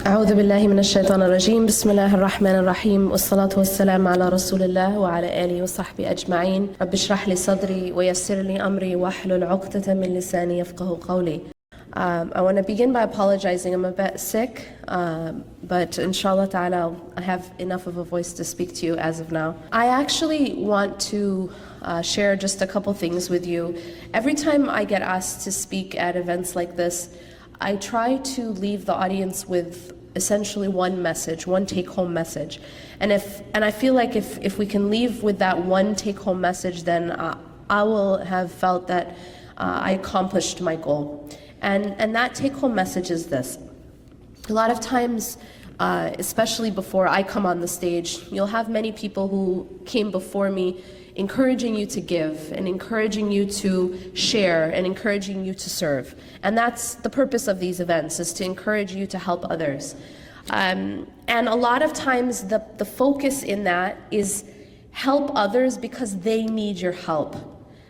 أعوذ بالله من الشيطان الرجيم بسم الله الرحمن الرحيم والصلاة والسلام على رسول الله وعلى آله وصحبه أجمعين رب اشرح لي صدري ويسر لي أمري واحلل عقدة من لساني يفقه قولي. I want to begin by apologizing. I'm a bit sick, but inshallah ta'ala I have enough of a voice to speak to you as of now. I actually want to share just a couple things with you. Every time I get asked to speak at events like this, I try to leave the audience with essentially one message, one take-home message. And I feel like if we can leave with that one take-home message, then I will have felt that I accomplished my goal. And that take-home message is this. A lot of times, especially before I come on the stage, you'll have many people who came before me encouraging you to give and encouraging you to share and encouraging you to serve. And that's the purpose of these events, is to encourage you to help others. And a lot of times the focus in that is help others because they need your help.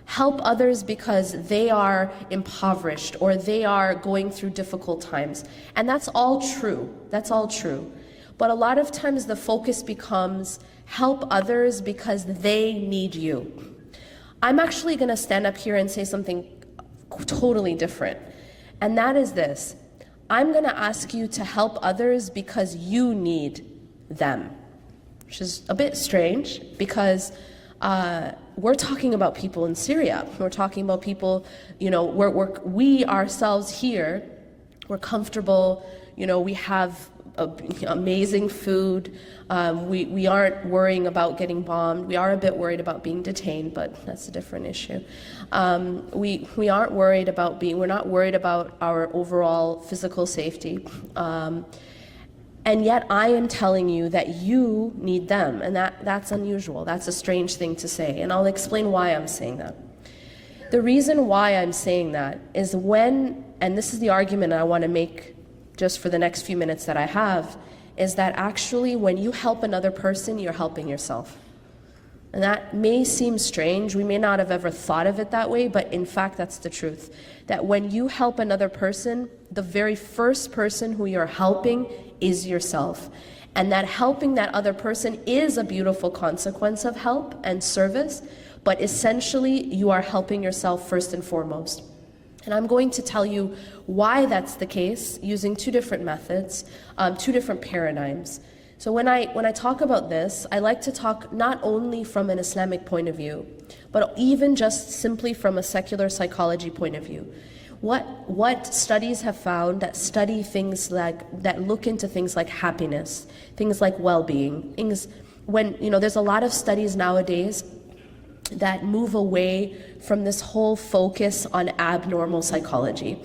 Help others because they are impoverished or they are going through difficult times. And that's all true. That's all true. But a lot of times the focus becomes help others because they need you. I'm actually going to stand up here and say something totally different. And that is this. I'm going to ask you to help others because you need them. Which is a bit strange because we're talking about people in Syria. We're talking about people, we ourselves here, we're comfortable, we have amazing food. We aren't worrying about getting bombed. We are a bit worried about being detained, but that's a different issue. We aren't worried about we're not worried about our overall physical safety. And yet I am telling you that you need them, and that's unusual. That's a strange thing to say, and I'll explain why I'm saying that. The reason why I'm saying that is and this is the argument I want to make just for the next few minutes that I have, is that actually when you help another person, you're helping yourself. And that may seem strange. We may not have ever thought of it that way, but in fact, that's the truth. That when you help another person, the very first person who you're helping is yourself. And that helping that other person is a beautiful consequence of help and service, but essentially you are helping yourself first and foremost. And I'm going to tell you why that's the case using two different methods, two different paradigms. So when I talk about this, I like to talk not only from an Islamic point of view, but even just simply from a secular psychology point of view. What studies have found that study things that look into things like happiness, things like well-being, there's a lot of studies nowadays that move away from this whole focus on abnormal psychology.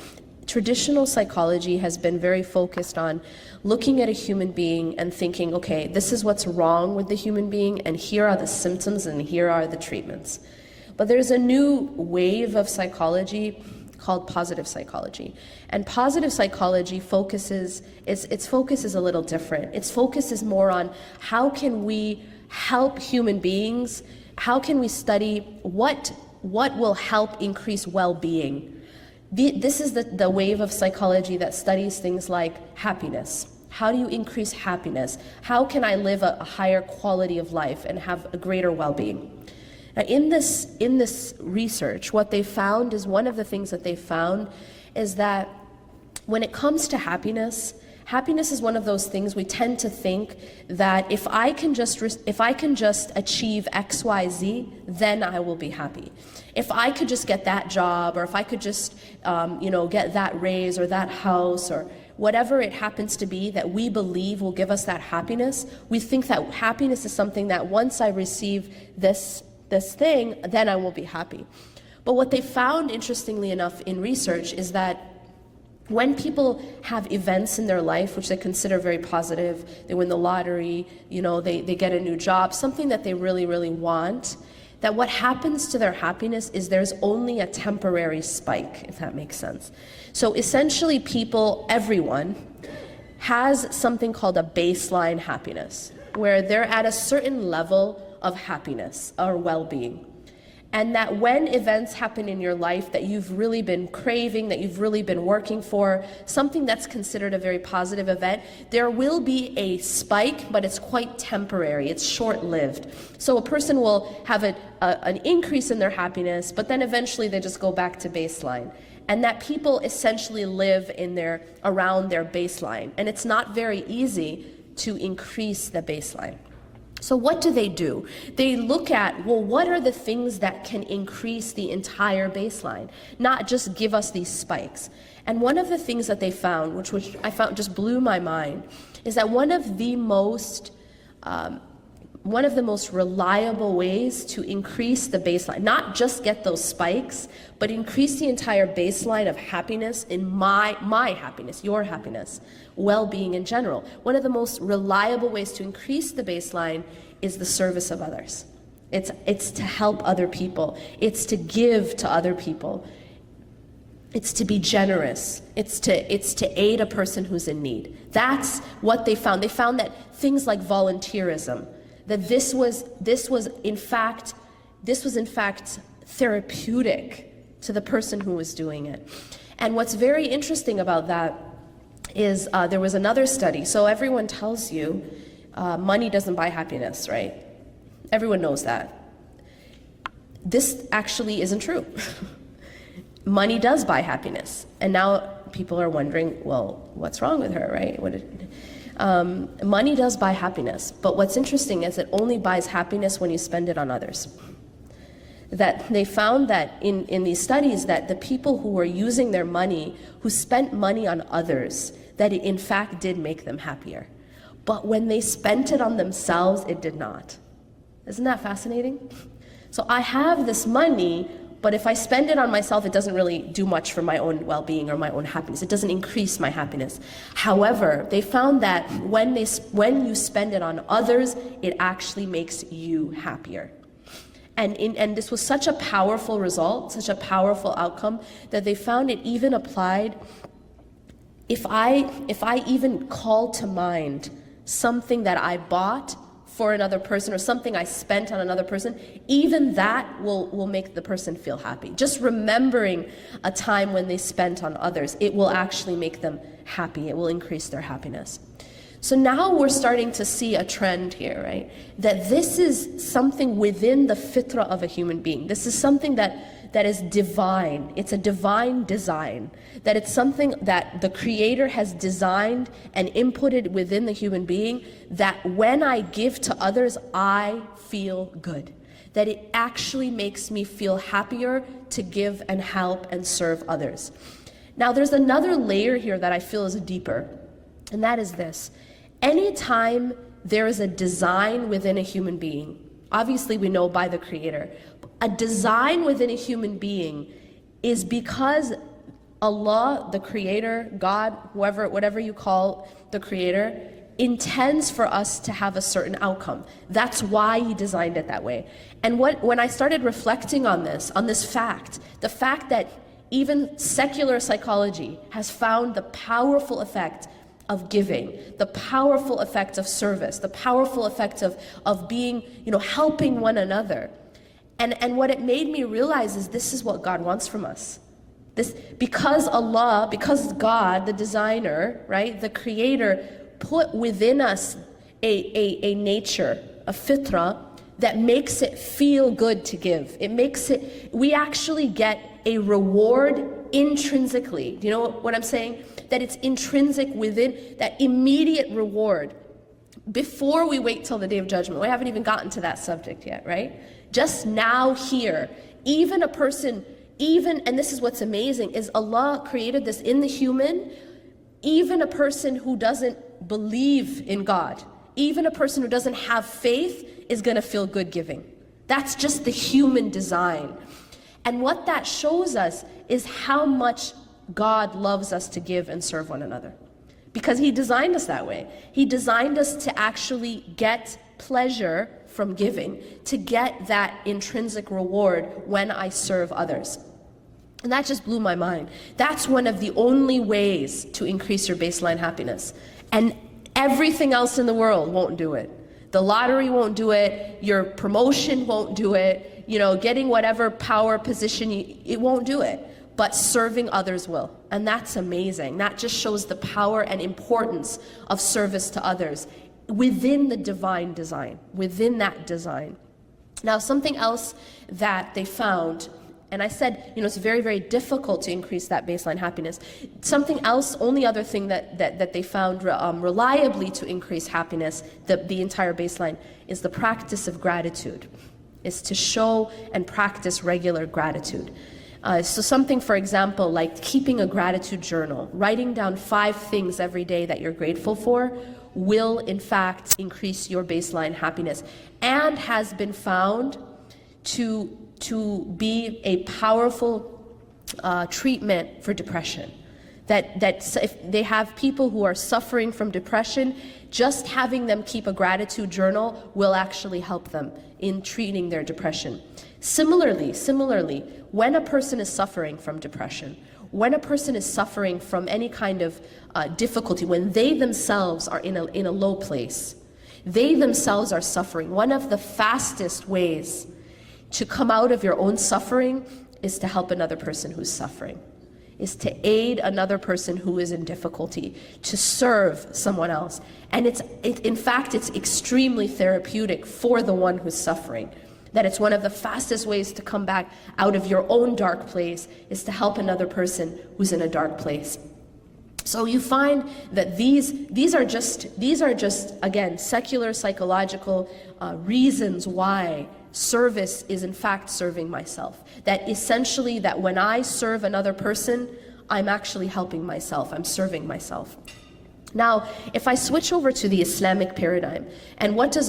Traditional psychology has been very focused on looking at a human being and thinking, okay, this is what's wrong with the human being, and here are the symptoms, and here are the treatments. But there's a new wave of psychology called positive psychology. And positive psychology its focus is a little different. Its focus is more on how can we help human beings, how can we study what will help increase well-being. This is the wave of psychology that studies things like happiness. How do you increase happiness? How can I live a higher quality of life and have a greater well-being? Now, in this research, what they found is one of the things that they found is that when it comes to happiness is one of those things we tend to think that if I can just achieve X, Y, Z, then I will be happy. If I could just get that job, or if I could just get that raise or that house or whatever it happens to be that we believe will give us that happiness, we think that happiness is something that once I receive this thing, then I will be happy. But what they found, interestingly enough, in research is that when people have events in their life which they consider very positive, they win the lottery, they get a new job, something that they really, really want, that what happens to their happiness is there's only a temporary spike, if that makes sense. So essentially everyone has something called a baseline happiness, where they're at a certain level of happiness or well-being. And that when events happen in your life that you've really been craving, that you've really been working for, something that's considered a very positive event, there will be a spike, but it's quite temporary, it's short-lived. So a person will have an increase in their happiness, but then eventually they just go back to baseline. And that people essentially live around their baseline. And it's not very easy to increase the baseline. So what do? They look at, well, what are the things that can increase the entire baseline, not just give us these spikes. And one of the things that they found, which I found just blew my mind, is that one of the most reliable ways to increase the baseline, not just get those spikes, but increase the entire baseline of happiness in my happiness, your happiness, well-being in general. One of the most reliable ways to increase the baseline is the service of others. It's to help other people. It's to give to other people. It's to be generous. It's to aid a person who's in need. That's what they found. They found that things like volunteerism, that this was in fact therapeutic to the person who was doing it. And what's very interesting about that is there was another study. So everyone tells you money doesn't buy happiness, right? Everyone knows that. This actually isn't true. Money does buy happiness. And now people are wondering, well, what's wrong with her, right? Money does buy happiness, but what's interesting is it only buys happiness when you spend it on others. That they found that in these studies that the people who were using their money, who spent money on others, that it in fact did make them happier. But when they spent it on themselves, it did not. Isn't that fascinating? So I have this money, but if I spend it on myself, it doesn't really do much for my own well-being or my own happiness. It doesn't increase my happiness. However, they found that when you spend it on others, it actually makes you happier. And this was such a powerful result, such a powerful outcome, that they found it even applied. If I even call to mind something that I bought for another person or something I spent on another person, even that will make the person feel happy. Just remembering a time when they spent on others, it will actually make them happy. It will increase their happiness. So now we're starting to see a trend here, right? That this is something within the fitrah of a human being. This is something that is divine. It's a divine design. That it's something that the Creator has designed and inputted within the human being, that when I give to others, I feel good. That it actually makes me feel happier to give and help and serve others. Now there's another layer here that I feel is deeper, and that is this. Anytime there is a design within a human being, obviously we know by the Creator, a design within a human being is because Allah, the Creator, God, whatever you call the Creator, intends for us to have a certain outcome. That's why He designed it that way. And when I started reflecting on this fact, the fact that even secular psychology has found the powerful effect of giving, the powerful effect of service, the powerful effect of being, helping one another. And what it made me realize is this is what God wants from us. Because God, the designer, right, the Creator, put within us a nature, a fitrah, that makes it feel good to give. We actually get a reward intrinsically. Do you know what I'm saying? That it's intrinsic within, that immediate reward. Before we wait till the Day of Judgment, we haven't even gotten to that subject yet, right? Just now here, even a person, and this is what's amazing, is Allah created this in the human, even a person who doesn't believe in God, even a person who doesn't have faith is going to feel good giving. That's just the human design. And what that shows us is how much God loves us to give and serve one another. Because He designed us that way. He designed us to actually get pleasure from giving, to get that intrinsic reward when I serve others. And that just blew my mind. That's one of the only ways to increase your baseline happiness. And everything else in the world won't do it. The lottery won't do it, your promotion won't do it, getting whatever power position, it won't do it. But serving others will. And that's amazing. That just shows the power and importance of service to others within the divine design, within that design. Now, something else that they found, and I said, it's very, very difficult to increase that baseline happiness. Something else, only other thing that they found reliably to increase happiness, the entire baseline, is the practice of gratitude, is to show and practice regular gratitude. So something, for example, like keeping a gratitude journal, writing down 5 things every day that you're grateful for will, in fact, increase your baseline happiness, and has been found to be a powerful treatment for depression. That if they have people who are suffering from depression, just having them keep a gratitude journal will actually help them in treating their depression. Similarly, when a person is suffering from depression, when a person is suffering from any kind of difficulty, when they themselves are in a low place, they themselves are suffering, one of the fastest ways to come out of your own suffering is to help another person who's suffering, is to aid another person who is in difficulty, to serve someone else. And in fact, it's extremely therapeutic for the one who's suffering. That it's one of the fastest ways to come back out of your own dark place is to help another person who's in a dark place. So you find that these are just again secular psychological reasons why service is in fact serving myself. That essentially that when I serve another person, I'm actually helping myself, I'm serving myself. Now, if I switch over to the Islamic paradigm, and what does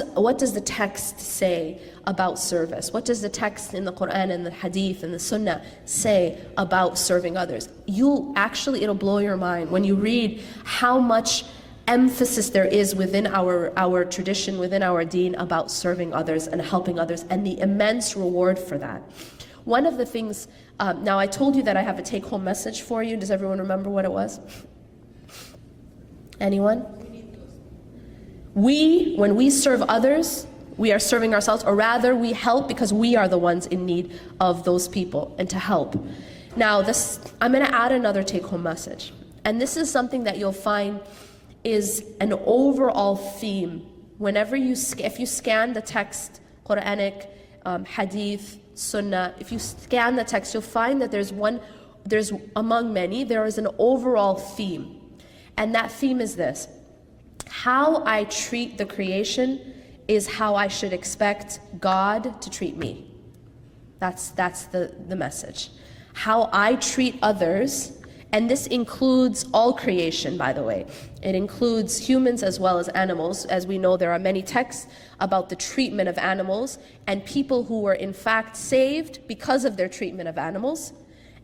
the text say about service? What does the text in the Quran and the Hadith and the Sunnah say about serving others? It'll blow your mind when you read how much emphasis there is within our tradition, within our deen, about serving others and helping others, and the immense reward for that. One of the things, now I told you that I have a take-home message for you. Does everyone remember what it was? Anyone? When we serve others, we are serving ourselves, or rather we help because we are the ones in need of those people and to help. Now I'm going to add another take-home message. And this is something that you'll find is an overall theme. If you scan the text, Quranic, Hadith, Sunnah, if you scan the text, you'll find that there's among many, there is an overall theme. And that theme is this: how I treat the creation is how I should expect God to treat me. That's the message. How I treat others, and this includes all creation, by the way. It includes humans as well as animals. As we know, there are many texts about the treatment of animals and people who were in fact saved because of their treatment of animals,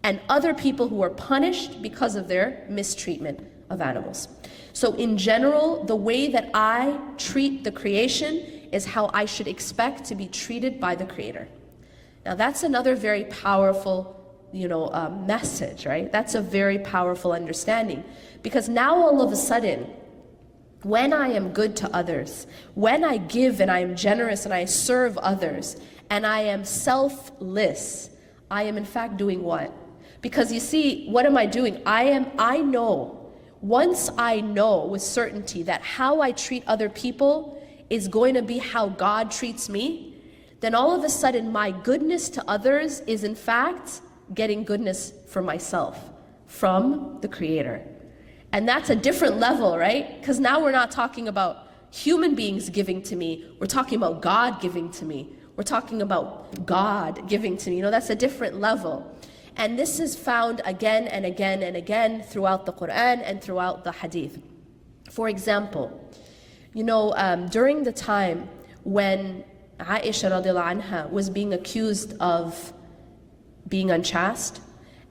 and other people who were punished because of their mistreatment of animals. So in general, the way that I treat the creation is how I should expect to be treated by the Creator. Now that's another very powerful message, right? That's a very powerful understanding, because now all of a sudden, when I am good to others, when I give and I am generous and I serve others, and I am selfless, I am in fact doing what? Because you see, what am I doing? Once I know with certainty that how I treat other people is going to be how God treats me, then all of a sudden my goodness to others is in fact getting goodness for myself from the Creator. And that's a different level, right? Because now we're not talking about human beings giving to me, we're talking about God giving to me. We're talking about God giving to me. That's a different level. And this is found again and again and again throughout the Quran and throughout the Hadith. For example, during the time when Aisha radiallahu anha was being accused of being unchaste,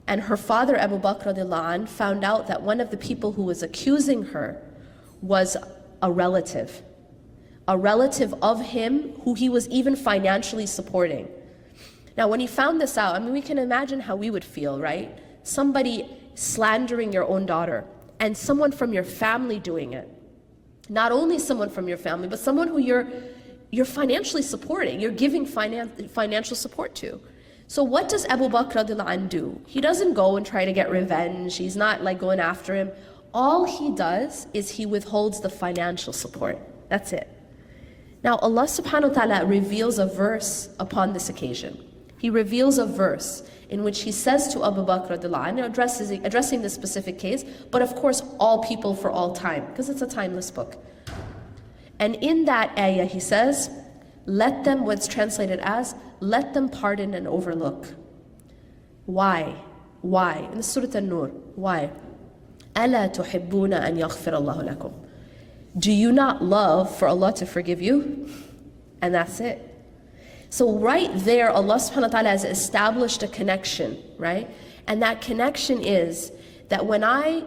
and her father Abu Bakr radiallahu anh found out that one of the people who was accusing her was a relative of him who he was even financially supporting. Now, when he found this out, we can imagine how we would feel, right? Somebody slandering your own daughter, and someone from your family doing it. Not only someone from your family, but someone who you're financially supporting, you're giving financial support to. So what does Abu Bakr radiallahu anh do? He doesn't go and try to get revenge. He's not like going after him. All he does is he withholds the financial support. That's it. Now Allah subhanahu wa ta'ala reveals a verse upon this occasion. He reveals a verse in which he says to Abu Bakr radiallahu anh, addressing this specific case, but of course all people for all time, because it's a timeless book. And in that ayah he says, let them, what's translated as, let them pardon and overlook. Why? Why? In the Surah An-Nur, why? أَلَا تُحِبُّونَ أَن يَغْفِرَ اللَّهُ لَكُمْ. Do you not love for Allah to forgive you? And that's it. So right there, Allah subhanahu wa ta'ala has established a connection, right? And that connection is that when I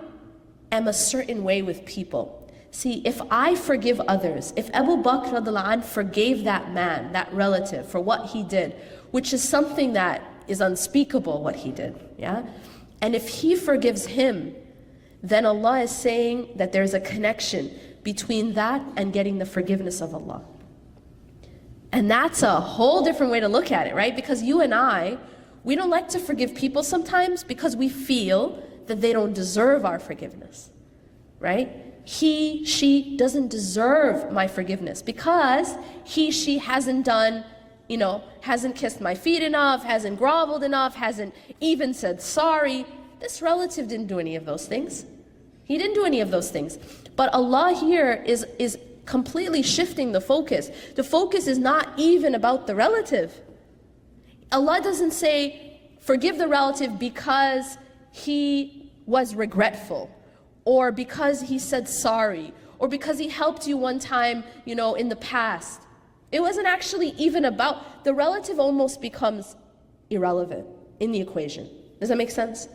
am a certain way with people, see, if I forgive others, if Abu Bakr radiallahu anh forgave that man, that relative, for what he did, which is something that is unspeakable, what he did, yeah? And if he forgives him, then Allah is saying that there's a connection between that and getting the forgiveness of Allah. And that's a whole different way to look at it, right? Because you and I, we don't like to forgive people sometimes because we feel that they don't deserve our forgiveness, right? He, she doesn't deserve my forgiveness because he, she hasn't done, hasn't kissed my feet enough, hasn't groveled enough, hasn't even said sorry. This relative didn't do any of those things. He didn't do any of those things. But Allah here is completely shifting the focus. The focus is not even about the relative. Allah doesn't say, forgive the relative because he was regretful, or because he said sorry, or because he helped you one time, in the past. It wasn't actually even about, the relative almost becomes irrelevant in the equation. Does that make sense?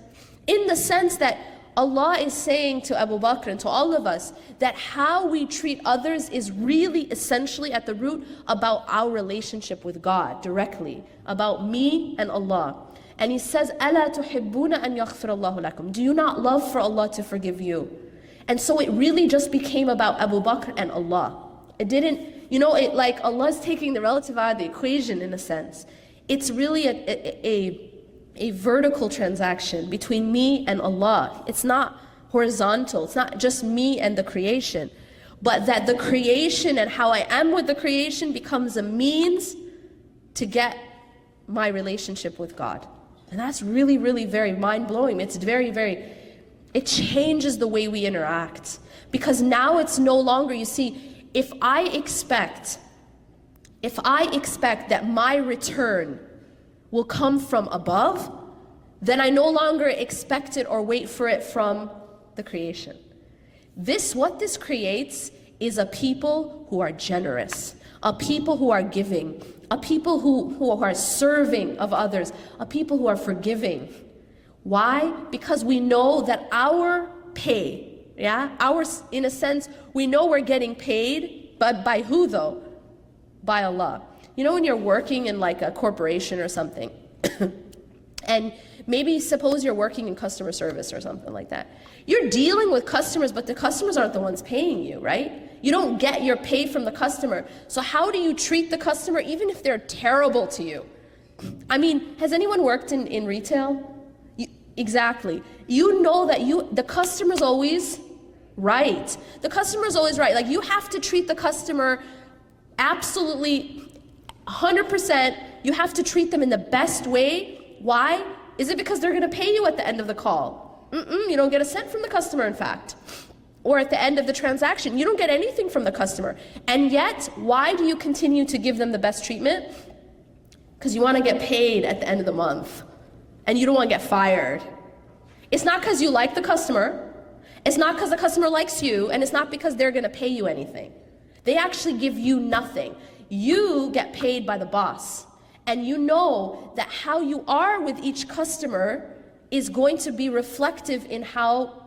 In the sense that Allah is saying to Abu Bakr and to all of us that how we treat others is really essentially at the root about our relationship with God directly, about me and Allah. And he says, أَلَا تُحِبُّونَ أَن يَغْفِرَ اللَّهُ لَكُمْ. Do you not love for Allah to forgive you? And so it really just became about Abu Bakr and Allah. It didn't, like Allah's taking the relative out of the equation in a sense. It's really a vertical transaction between me and Allah. It's not horizontal. It's not just me and the creation, but that the creation and how I am with the creation becomes a means to get my relationship with God. And that's really, really very mind-blowing. It's very, it changes the way we interact. Because now it's no longer, you see, if I expect that my return will come from above, then I no longer expect it or wait for it from the creation. What this creates is a people who are generous, a people who are giving, a people who are serving of others, a people who are forgiving. Why? Because we know that our pay, in a sense, we know we're getting paid, but by who though? By Allah. When you're working in like a corporation or something, and maybe suppose you're working in customer service or something like that. You're dealing with customers, but the customers aren't the ones paying you, right? You don't get your pay from the customer. So how do you treat the customer even if they're terrible to you? I mean, has anyone worked in retail? Exactly. You know that the customer's always right. The customer's always right. Like, you have to treat the customer absolutely 100%. You have to treat them in the best way. Why? Is it because they're going to pay you at the end of the call? You don't get a cent from the customer, in fact. Or at the end of the transaction, you don't get anything from the customer. And yet, why do you continue to give them the best treatment? Because you want to get paid at the end of the month. And you don't want to get fired. It's not because you like the customer. It's not because the customer likes you. And it's not because they're going to pay you anything. They actually give you nothing. You get paid by the boss. And you know that how you are with each customer is going to be reflective in how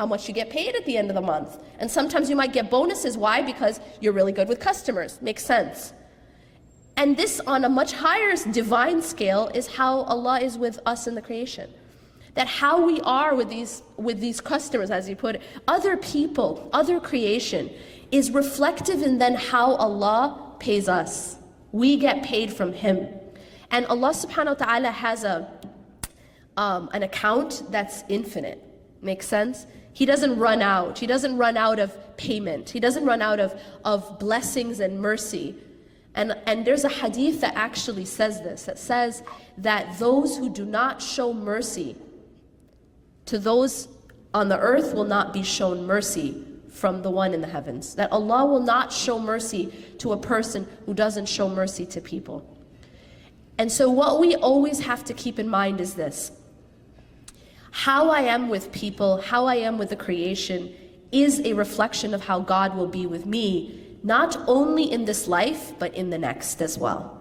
much you get paid at the end of the month. And sometimes you might get bonuses. Why? Because you're really good with customers. Makes sense. And this, on a much higher divine scale, is how Allah is with us in the creation. That how we are with these customers, as you put it, other people, other creation, is reflective in then how Allah pays us. We get paid from Him. And Allah subhanahu wa ta'ala has an account that's infinite. Makes sense? He doesn't run out. He doesn't run out of payment. He doesn't run out of blessings and mercy. And there's a hadith that actually says this, that says that those who do not show mercy to those on the earth will not be shown mercy from the one in the heavens. That Allah will not show mercy to a person who doesn't show mercy to people. And so what we always have to keep in mind is this: how I am with people, how I am with the creation, is a reflection of how God will be with me, not only in this life, but in the next as well.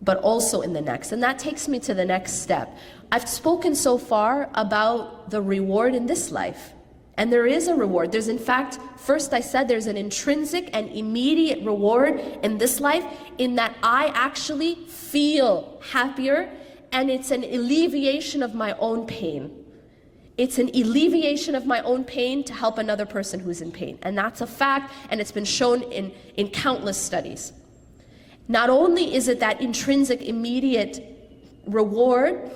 But also in the next. And that takes me to the next step. I've spoken so far about the reward in this life. And there is a reward. There's, in fact, first I said there's an intrinsic and immediate reward in this life, in that I actually feel happier, and it's an alleviation of my own pain. It's an alleviation of my own pain to help another person who's in pain. And that's a fact, and it's been shown in countless studies. Not only is it that intrinsic, immediate reward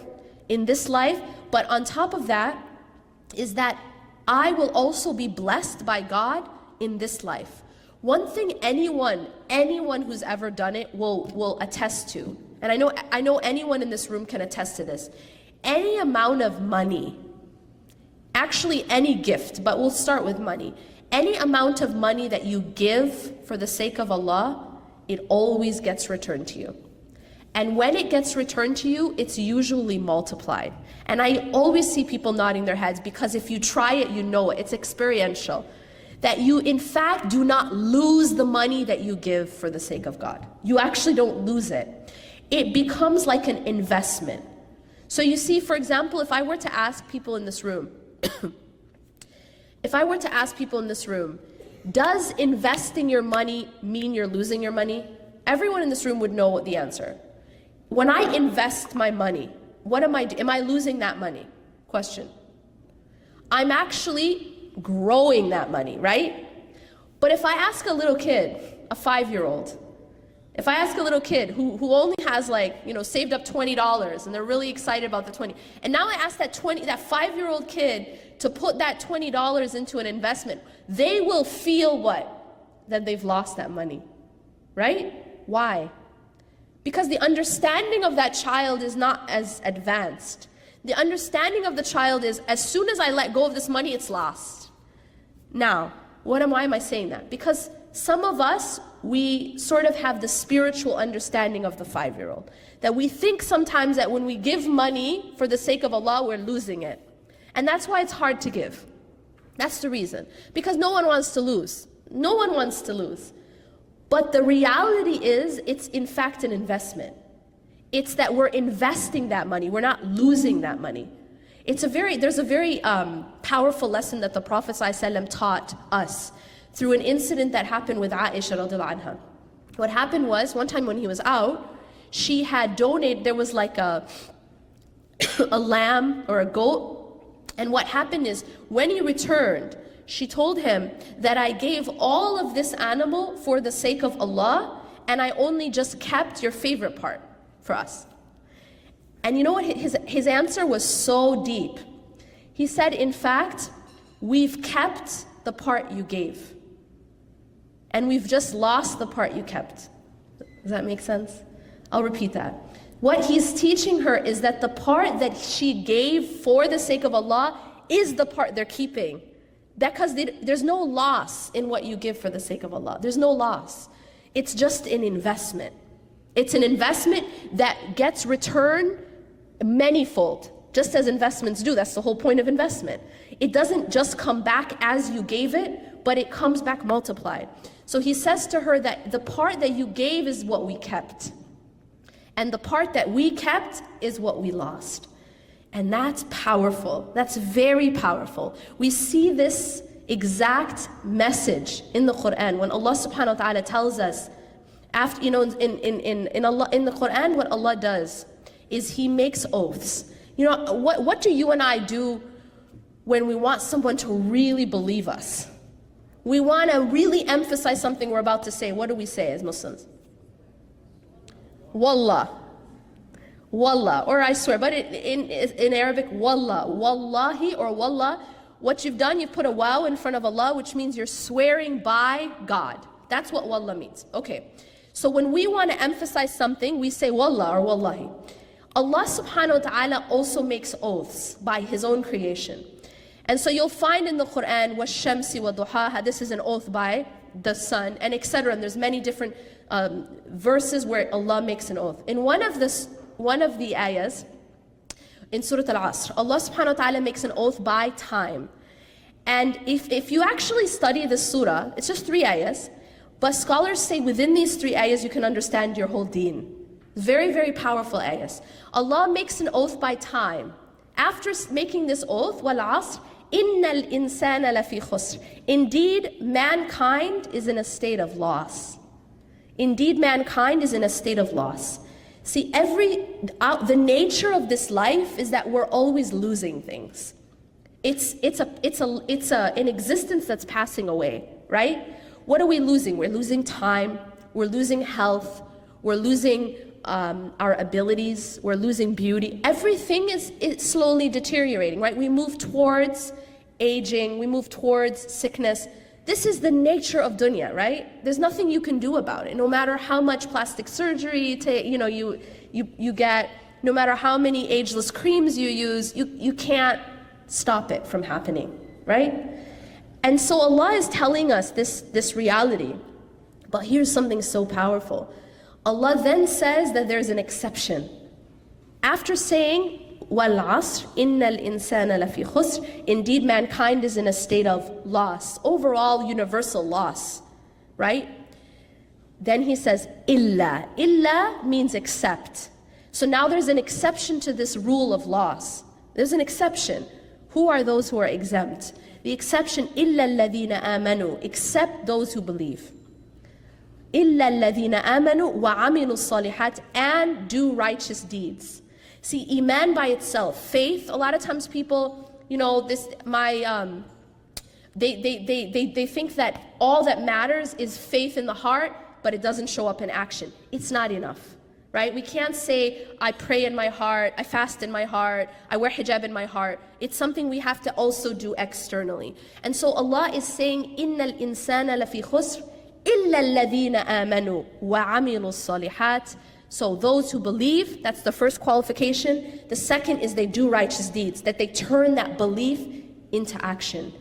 in this life, but on top of that is that I will also be blessed by God in this life. One thing anyone who's ever done it will attest to, and I know anyone in this room can attest to this. Any amount of money, actually any gift, but we'll start with money. Any amount of money that you give for the sake of Allah, it always gets returned to you. And when it gets returned to you, it's usually multiplied. And I always see people nodding their heads, because if you try it, you know it. It's experiential. That you, in fact, do not lose the money that you give for the sake of God. You actually don't lose it. It becomes like an investment. So you see, for example, if I were to ask people in this room, does investing your money mean you're losing your money? Everyone in this room would know what the answer. When I invest my money, what am I losing that money? Question. I'm actually growing that money, right? But if I ask a little kid, a 5-year-old, if I ask a little kid who only has saved up $20 and they're really excited about the 20, and now I ask that 5-year-old kid to put that $20 into an investment, they will feel what? That they've lost that money, right? Why? Because the understanding of that child is not as advanced. The understanding of the child is, as soon as I let go of this money, it's lost. Now, why am I saying that? Because some of us, we sort of have the spiritual understanding of the 5-year-old. That we think sometimes that when we give money for the sake of Allah, we're losing it. And that's why it's hard to give. That's the reason. Because no one wants to lose. No one wants to lose. But the reality is, it's in fact an investment. It's that we're investing that money. We're not losing that money. There's a very powerful lesson that the Prophet ﷺ taught us through an incident that happened with Aisha radiallahu anha. What happened was, one time when he was out, she had donated, there was like a lamb or a goat, and what happened is, when he returned, she told him that I gave all of this animal for the sake of Allah, and I only just kept your favorite part for us. And you know what? His answer was so deep. He said, in fact, we've kept the part you gave, and we've just lost the part you kept. Does that make sense? I'll repeat that. What he's teaching her is that the part that she gave for the sake of Allah is the part they're keeping. Because there's no loss in what you give for the sake of Allah. There's no loss. It's just an investment. It's an investment that gets returned manyfold, just as investments do. That's the whole point of investment. It doesn't just come back as you gave it, but it comes back multiplied. So he says to her that the part that you gave is what we kept. And the part that we kept is what we lost. And that's powerful. That's very powerful. We see this exact message in the Quran when Allah subhanahu wa ta'ala tells us, after, in the Quran, what Allah does is He makes oaths. You know, what do you and I do when we want someone to really believe us? We want to really emphasize something we're about to say. What do we say as Muslims? Wallah. Wallah, or I swear, but in Arabic, wallah, wallahi or wallah. What you've done, you've put a waw in front of Allah, which means you're swearing by God. That's what wallah means. Okay, so when we want to emphasize something, we say wallah or wallahi. Allah subhanahu wa ta'ala also makes oaths by His own creation. And so you'll find in the Quran, وَالشَّمْسِ وَضُحَاهَا, this is an oath by the sun, and etc. And there's many different verses where Allah makes an oath. In one of the ayahs, in Surah Al-Asr, Allah subhanahu wa ta'ala makes an oath by time. And if you actually study the surah, it's just 3 ayahs, but scholars say within these 3 ayahs you can understand your whole deen. Very, very powerful ayahs. Allah makes an oath by time. After making this oath, وَالْعَصْرِ إِنَّ الْإِنسَانَ لَفِي خُسْرٍ. Indeed, mankind is in a state of loss. Indeed, mankind is in a state of loss. See, the nature of this life is that we're always losing things. It's an existence that's passing away, right? What are we losing? We're losing time, we're losing health, we're losing our abilities, we're losing beauty. Everything is slowly deteriorating, right? We move towards aging, we move towards sickness. This is the nature of dunya, right? There's nothing you can do about it. No matter how much plastic surgery you get, no matter how many ageless creams you use, you can't stop it from happening, right? And so Allah is telling us this reality. But here's something so powerful. Allah then says that there's an exception. After saying, وَالْعَصْرِ إِنَّ الْإِنسَانَ لَفِي خُسْرٍ, indeed mankind is in a state of loss, overall universal loss, right? Then He says, إِلَّا. إِلَّا means except. So now there's an exception to this rule of loss. There's an exception. Who are those who are exempt? The exception, إِلَّا الَّذِينَ آمَنُوا, except those who believe. إِلَّا الَّذِينَ آمَنُوا وَعَمِلُوا الصَّالِحَاتِ, and do righteous deeds. See, iman by itself, faith, a lot of times people, they think that all that matters is faith in the heart, but it doesn't show up in action. It's not enough, right? We can't say, I pray in my heart, I fast in my heart, I wear hijab in my heart. It's something we have to also do externally. And so Allah is saying, إِنَّ الْإِنسَانَ لَفِي خُسْرٍ إِلَّا الَّذِينَ آمَنُوا وَعَمِلُوا الصَّالِحَاتِ. So those who believe, that's the first qualification. The second is they do righteous deeds, that they turn that belief into action.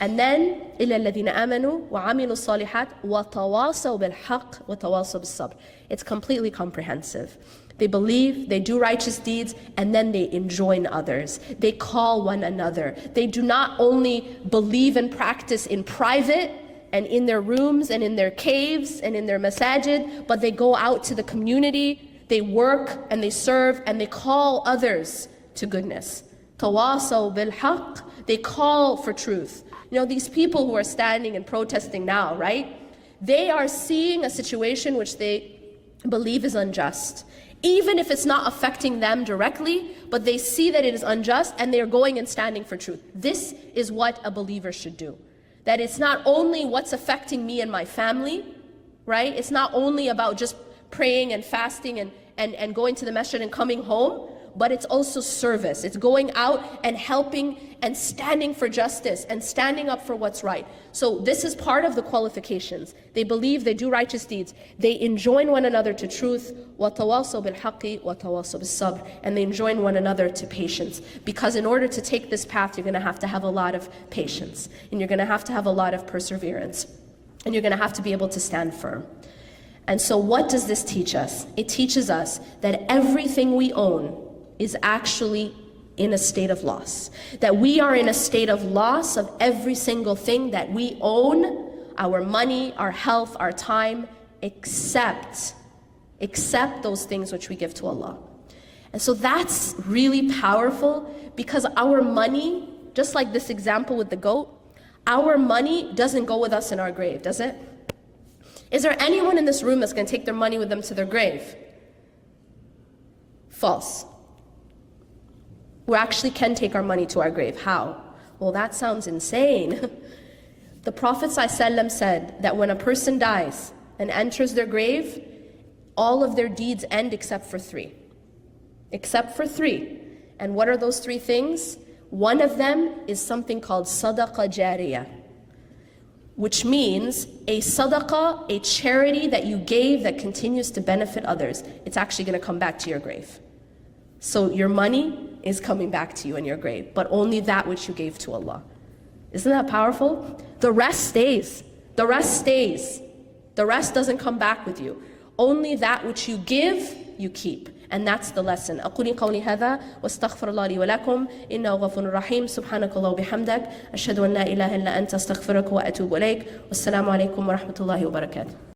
And then, إِلَّا الَّذِينَ آمَنُوا وَعَمِلُوا الصَّالِحَاتِ وَتَوَاصَوْا بِالْحَقِّ وَتَوَاصَوْا بِالصَّبْرِ. It's completely comprehensive. They believe, they do righteous deeds, and then they enjoin others. They call one another. They do not only believe and practice in private, and in their rooms and in their caves and in their masajid, but they go out to the community, they work and they serve and they call others to goodness. Tawasaw bil haqq, they call for truth. These people who are standing and protesting now, right? They are seeing a situation which they believe is unjust. Even if it's not affecting them directly, but they see that it is unjust and they're going and standing for truth. This is what a believer should do. That it's not only what's affecting me and my family, right? It's not only about just praying and fasting and going to the masjid and coming home, but it's also service. It's going out and helping and standing for justice and standing up for what's right. So this is part of the qualifications. They believe, they do righteous deeds. They enjoin one another to truth. وَتَوَاصَوْا بِالْحَقِّ وَتَوَاصَوْا بِالصَّبْرِ. And they enjoin one another to patience. Because in order to take this path, you're going to have a lot of patience. And you're going to have a lot of perseverance. And you're going to have to be able to stand firm. And so what does this teach us? It teaches us that everything we own is actually in a state of loss. That we are in a state of loss of every single thing that we own, our money, our health, our time, except those things which we give to Allah. And so that's really powerful, because our money, just like this example with the goat, our money doesn't go with us in our grave, does it? Is there anyone in this room that's going to take their money with them to their grave? False. We actually can take our money to our grave. How? Well, that sounds insane. The Prophet ﷺ said that when a person dies and enters their grave, all of their deeds end except for three. Except for three. And what are those three things? One of them is something called sadaqah jariyah, which means a sadaqah, a charity that you gave that continues to benefit others. It's actually going to come back to your grave. So your money is coming back to you in your grave, but only that which you gave to Allah. Isn't that powerful? The rest stays. The rest stays. The rest doesn't come back with you. Only that which you give, you keep. And that's the lesson. أقول قولي هذا واستغفر الله لي ولكم إنه غفور رحيم سبحانك الله وبحمدك أشهد أن لا إله إلا أنت أستغفرك وأتوب إليك والسلام عليكم ورحمة الله وبركاته.